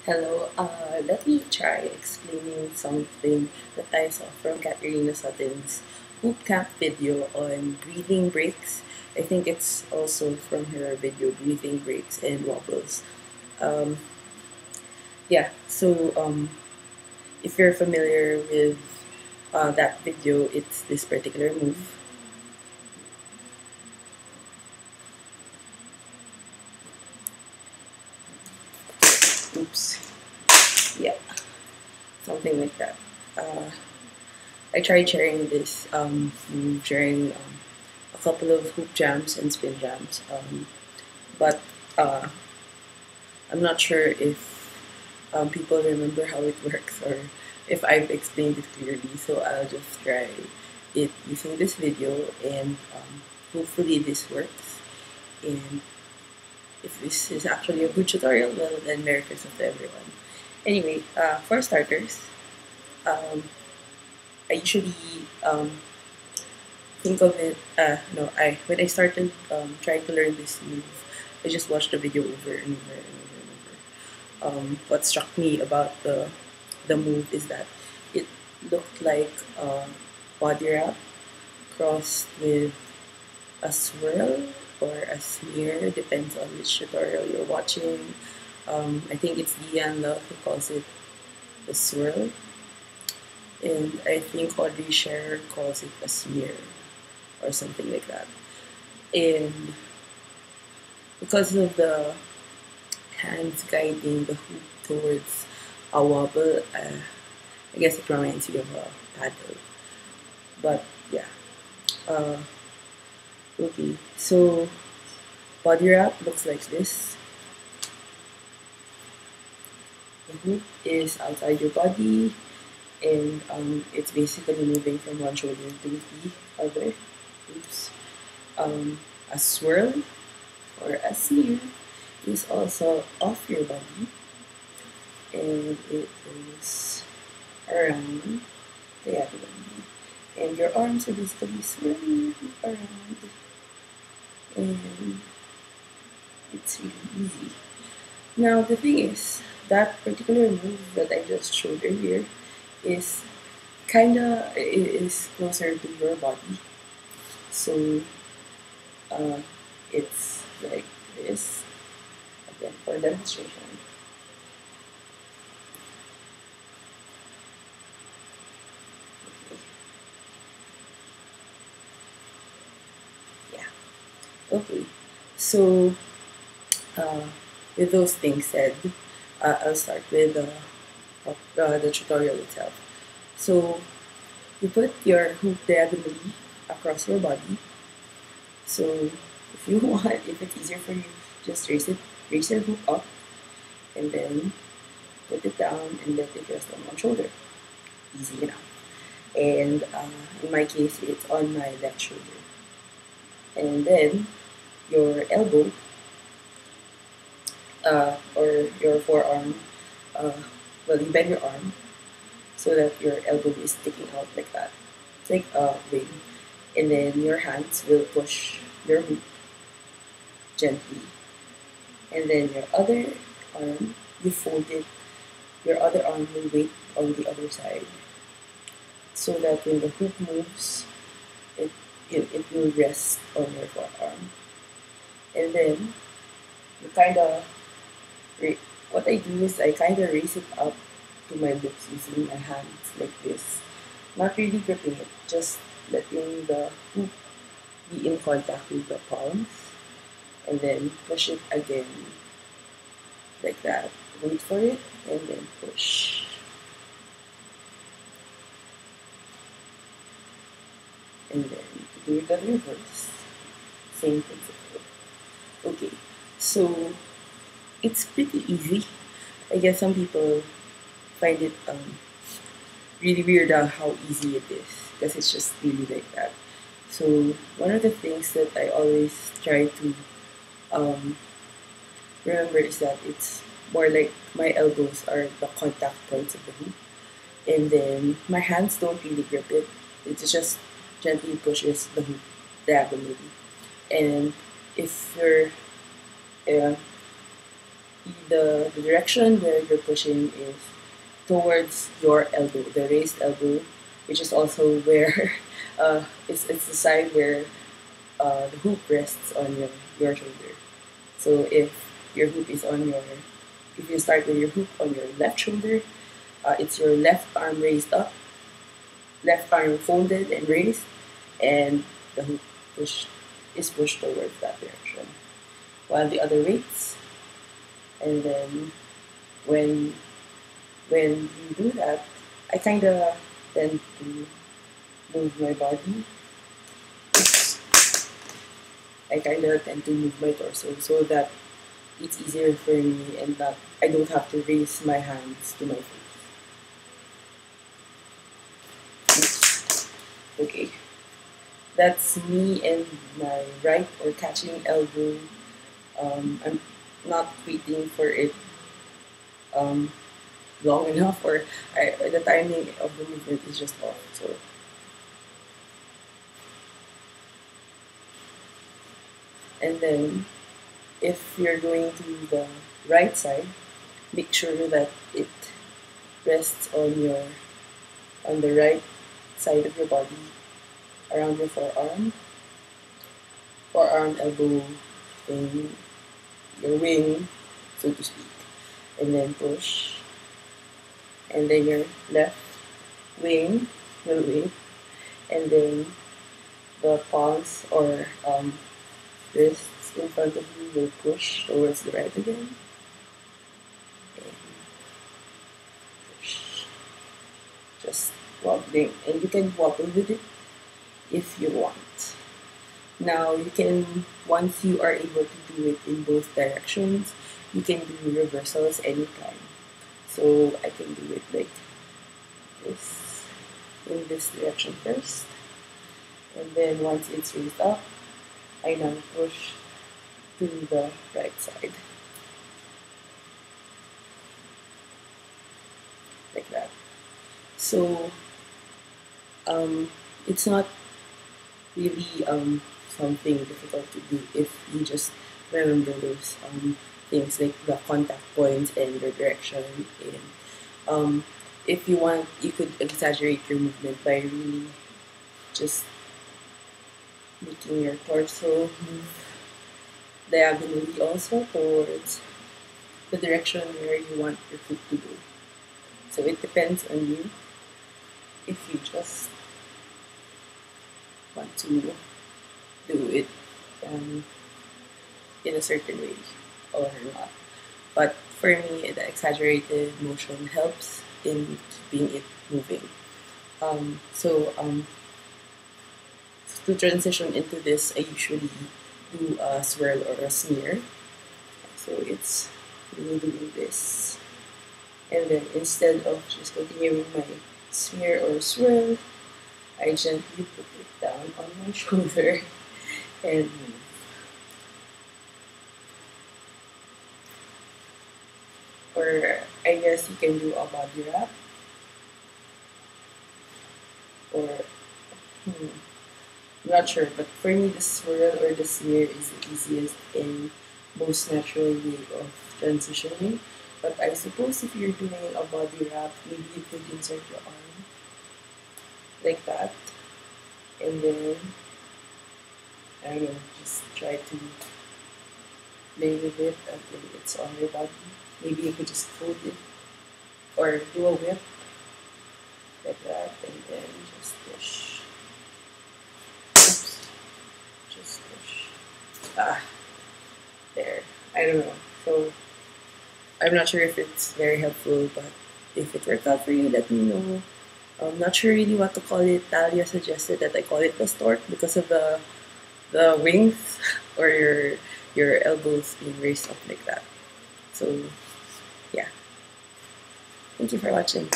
Hello, let me try explaining something that I saw from Caterina Suttin's boot camp video on breathing breaks. I think it's also from her video breathing breaks and wobbles. Um, yeah, so if you're familiar with that video, it's this particular move. Oops, yeah, something like that. Uh, I tried sharing this move during a couple of hoop jams and spin jams. But uh, I'm not sure if people remember how it works or if I've explained it clearly. So I'll just try it using this video and hopefully this works. And if this is actually a good tutorial, well then Merry Christmas to everyone. Anyway, for starters, um, I usually think of it. No, I when I started trying to learn this move, I just watched the video over and over and over and over. What struck me about the move is that it looked like a body wrap crossed with a swirl or a smear, depends on which tutorial you're watching. I think it's Dian Love who calls it the swirl, and I think Audrey Scherer calls it a smear or something like that. And because of the hands guiding the hoop towards a wobble, I guess it reminds you of a paddle. But yeah, uh, okay. So body wrap looks like this. The hoop is outside your body, and it's basically moving from one shoulder to the other. Oops. A swirl or a smear is also off your body, and it is around diagonally. And your arms are basically swirling around, and it's really easy. Now, the thing is, that particular move that I just showed earlier is is closer to your body. So, uh, it's like this. Again, for demonstration. Yeah. Okay. So, uh, with those things said, I'll start with the tutorial itself. So, you put your hoop diagonally across your body. So, if you want, if it's easier for you, just raise your hoop up, and then put it down and let it rest on one shoulder. Easy enough. And in my case, it's on my left shoulder. And then your elbow or your forearm, uh, well, you bend your arm so that your elbow is sticking out like that. It's like a wing. And then your hands will push your hoop gently. And then your other arm, you fold it. Your other arm will wait on the other side so that when the hoop moves, it, it will rest on your forearm. And then you kind of, what I do is I kind of raise it up to my lips using my hands like this. Not really gripping it, just letting the hoop be in contact with the palms. And then push it again like that. Wait for it and then push. And then do it on reverse. Same principle. Okay, so it's pretty easy. I guess some people find it really weird how easy it is because it's just really like that. So one of the things that I always try to um, remember is that it's more like my elbows are the contact points of the hoop, and then my hands don't really grip it. It just gently pushes the hoop diagonally. And if you're uh, the direction where you're pushing is towards your elbow, the raised elbow, which is also where it's the side where the hoop rests on your shoulder. So your hoop is on your, if you start with your hoop on your left shoulder, it's your left arm raised up, left arm folded and raised, and the hoop is pushed towards that direction. While the other weights, and then when when you do that, I kind of tend to move my body. I kind of tend to move my torso so that it's easier for me and that I don't have to raise my hands to my face. Okay, that's me and my right or catching elbow. I'm not waiting for it um, long enough, or the timing of the movement is just off. So and then if you're going to the right side, make sure that it rests on the right side of your body, around your forearm, elbow, and your wing, so to speak. And then push. And then your left wing will wing. And then the palms or wrists in front of you will push towards the right again. And push. Just wobbling. And you can wobble with it if you want. Now you can, once you are able to do it in both directions, you can do reversals anytime. So I can do it like this, in this direction first. And then once it's raised up, I now push to the right side. Like that. So it's not really something difficult to do if you just remember those things like the contact points and the direction. And if you want, you could exaggerate your movement by really just making your torso move diagonally also towards the direction where you want your foot to go. So it depends on you if you just want to do it in a certain way or not. But for me, the exaggerated motion helps in keeping it moving. So to transition into this, I usually do a swirl or a smear. So it's me doing this. And then instead of just continuing my smear or swirl, I gently put it down on my shoulder and move. Or I guess you can do a body wrap. Or I'm not sure, but for me the swirl or the smear is the easiest and most natural way of transitioning. But I suppose if you're doing a body wrap, maybe you could insert your arm like that, and then I don't know, just try to play with it until it's on your body. Maybe you could just fold it or do a whip like that, and then just push. Oops, just push. There. I don't know. So I'm not sure if it's very helpful, but if it worked out for you, let me know. I'm not sure really what to call it. Talia suggested that I call it the stork because of the wings or your elbows being raised up like that. So yeah. Thank you for watching.